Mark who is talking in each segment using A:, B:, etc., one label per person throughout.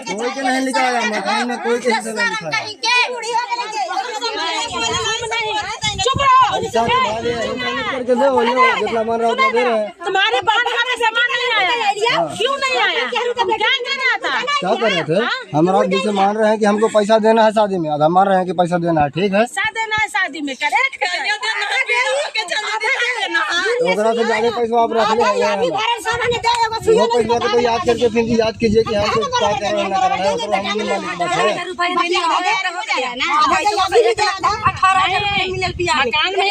A: कोई के नहीं लिखा है मकान में, कोई के हिस्सा नहीं लिखा है। जितना मान रहा उतना दे रहे हैं।
B: तुम्हारे बहन का सामान नहीं आया, क्यों नहीं आया? तुम क्या कर रहा था?
A: क्या कर रहे थे? हमारा दूसरे मान रहे हैं कि हमको पैसा देना है शादी में, आधा मान रहे हैं कि पैसा देना है। ठीक है,
B: पैसा देना है शादी में, करेक्ट।
A: ओकरा से ज्यादा पैसा आप रख ले, वो पैसा को तो याद करके फिर याद कीजिए कि हम क्या कर रहे हैं, ना कर रहे हैं। तो हम नहीं मालिक बात है।
B: मकान में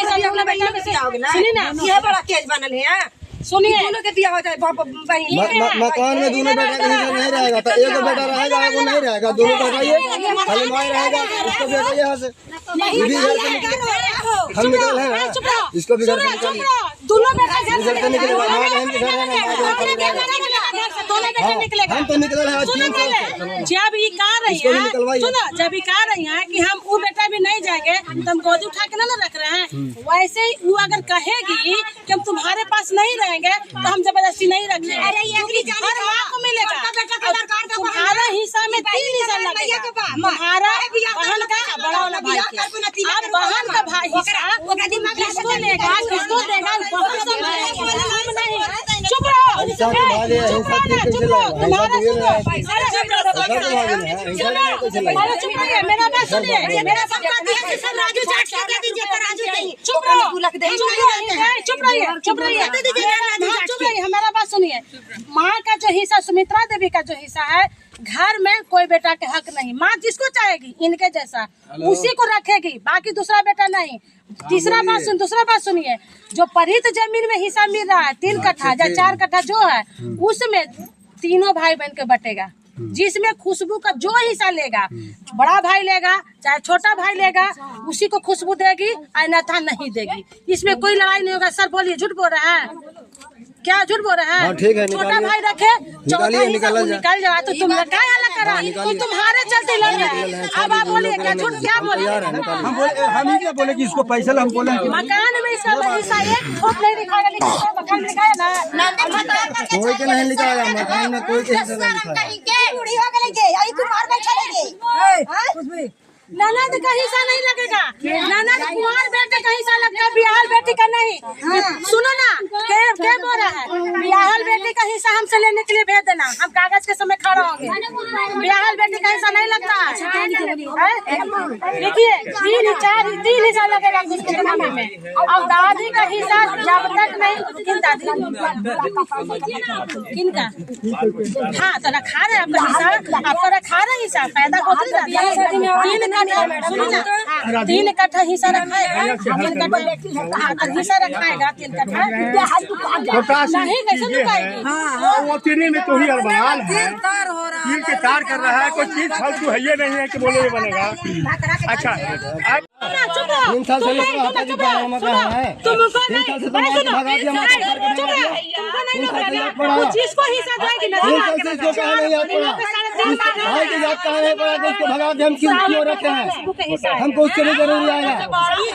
B: सुनिए ना,
C: ये बड़ा केस बनल है।
B: सुनिए,
C: दोनों के बियाह हो जाए
A: मकान में दोनों बेटा का हिस्सा नहीं रहेगा, तो एक बेटा रहेगा, एगो नहीं रहेगा, दोनों बेटा ये खाली माई रहेगा, उसको बेटा यहाँ से ये भी घर से हम निकल है, इसको भी घर से निकालिए,
B: दोनों बेटा
A: घर से निकलेगा, हमारा बहन के घर है, हम तो निकल रहे हैं।
B: जब ये कह रही है, सुनो, जब ये कह रही है कि हम वो बेटा भी नहीं जाएंगे तो हम गोद उठा के ना रख रहे हैं, वैसे ही वो अगर कहेगी कि हम तुम्हारे पास नहीं रहेंगे तो हम जबरदस्ती नहीं रखेंगे। हर माँ को मिलेगा, तुम्हारा हिस्सा में 3 हिस्सा लगेगा, तुम्हारा बहन का बड़ा वाला भाई का, अब बहन का भाई हिस्सा किसको लेगा, किसको देगा, चुप रहो, मेरा बात सुनिए, मेरा चुप रहिए, हमारा बात सुनिए। माँ का जो हिस्सा, सुमित्रा देवी का जो हिस्सा है, घर में कोई बेटा के हक नहीं, माँ जिसको चाहेगी इनके जैसा उसी को रखेगी, बाकी दूसरा बेटा नहीं। दूसरा बात सुनिए, जो परित जमीन में हिस्सा मिल रहा है 3 कट्ठा या 4 कट्ठा जो है, उसमें तीनों भाई बहन के बटेगा, जिसमें खुशबू का जो हिस्सा लेगा, बड़ा भाई लेगा चाहे छोटा भाई लेगा, उसी को खुशबू देगी, अन्यथा नहीं देगी। इसमें कोई लड़ाई नहीं होगा। सर बोलिए, झूठ बोल रहा है क्या? झूठ बोल रहा है?
A: ठीक है,
B: छोटा भाई रखे, चौथा हिस्सा निकल जाए तो तुम क्या अलग करा, तो तुम्हारे चलते लड़ रहे हैं। अब आप बोलिए क्या झूठ, क्या बोले?
D: हम ही क्या बोले कि इसको पैसा हम बोले
B: मकान में इसका हिस्सा एक थोक नहीं दिखाएगा, लेकिन मकान में दिखाया ना,
A: कोई के नहीं लिखा है मकान में, कोई के हिस्सा नहीं लिखा है।
B: ननद का हिस्सा नहीं लगेगा, ननद कुंवार बेटे का हिस्सा लगता है, बियाहल बेटी का नहीं। सुनो ना, क्या बोल रहा है? बियाहल बेटी का हिस्सा हमसे लेने के लिए भेज देना, हम कागज के समय खड़ा होंगे। बियाहल बेटी का हिस्सा नहीं लगता। देखिए 3 हिस्सा लगेगा उसके जमाने में। अब दादी का हिस्सा जब तक नहीं, किन दादी किनका? हाँ, तो रखा रहे आपका हिस्सा, आपका रखा रहे हिस्सा पैदा होते रहता है। 3 कट्ठा हिस्सा रखाएगा, 3 कट्ठा हिस्सा रखाएगा, 3 कट्ठा नहीं, कैसे दुकाएगी?
D: वो 3 में तो ही अरमान है, 3 के 4 कर रहा है, कोई चीज फालतू है ये नहीं है कि बोले ये बनेगा। अच्छा
A: 3 साल से
B: जिसको हिस्सा देगी ना,
A: भगा दे, हम क्यों रखे हैं? हमको उसके लिए जरूरी आया,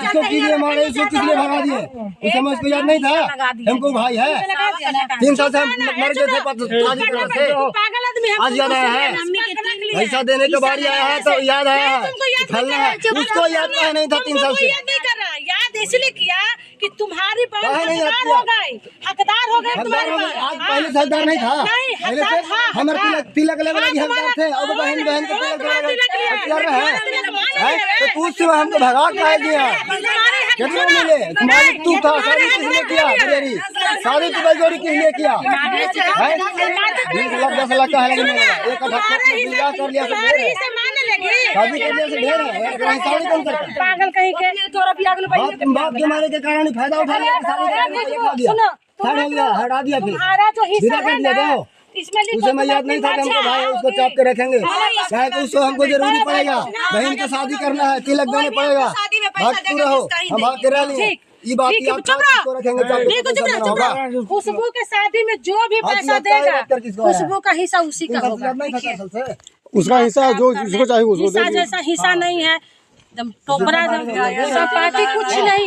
A: इसको कीजिए मारे, इसको किस लिए भगा दिए? उस समय उसको याद नहीं था हमको भाई है। 3 साल से हम मर गए थे, आज याद आया है, पैसा देने के बारी आया है तो याद आया है, फलना है, उसको याद नहीं था 3 साल से।
B: याद इसलिए किया कि तुम्हारी बहन हकदार हो गए, तुम्हारी बहन।
A: आज पहले से हकदार नहीं था, हमारे तिलक लेवल की हकदार थे, अब बहन के तिलक है, तो तू उससे हमको भगा के दिया, कितना मिले? मालिक तू था, शादी किसने किया? मेरी शादी तू बजोरी किस लिए किया? 20 लाख 10 लाख का है, लेकिन एक कट्ठा कर लिया से ढेर है, शादी कर लिया से ढेर है, शादी कौन करता?
B: पागल कहीं के
A: बाप के मारे के कारण फायदा उठा लिया, हटा दिया, फिर उसे मैं याद नहीं था कि हमको भाई उसको चाप के रखेंगे, चाहे तो उसको हमको जरूरी पड़ेगा, बहन का शादी करना है, तिलक देने पड़ेगा, भागते रहो, हम भाग के रह लिए। ये बात रखेंगे,
B: खुशबू के शादी में जो भी पैसा देगा, खुशबू का हिस्सा उसी का होगा,
D: उसका हिस्सा जो जिसको चाहिए उसको
B: जैसा हिस्सा नहीं है, एकदम टोकरा, कुछ नहीं।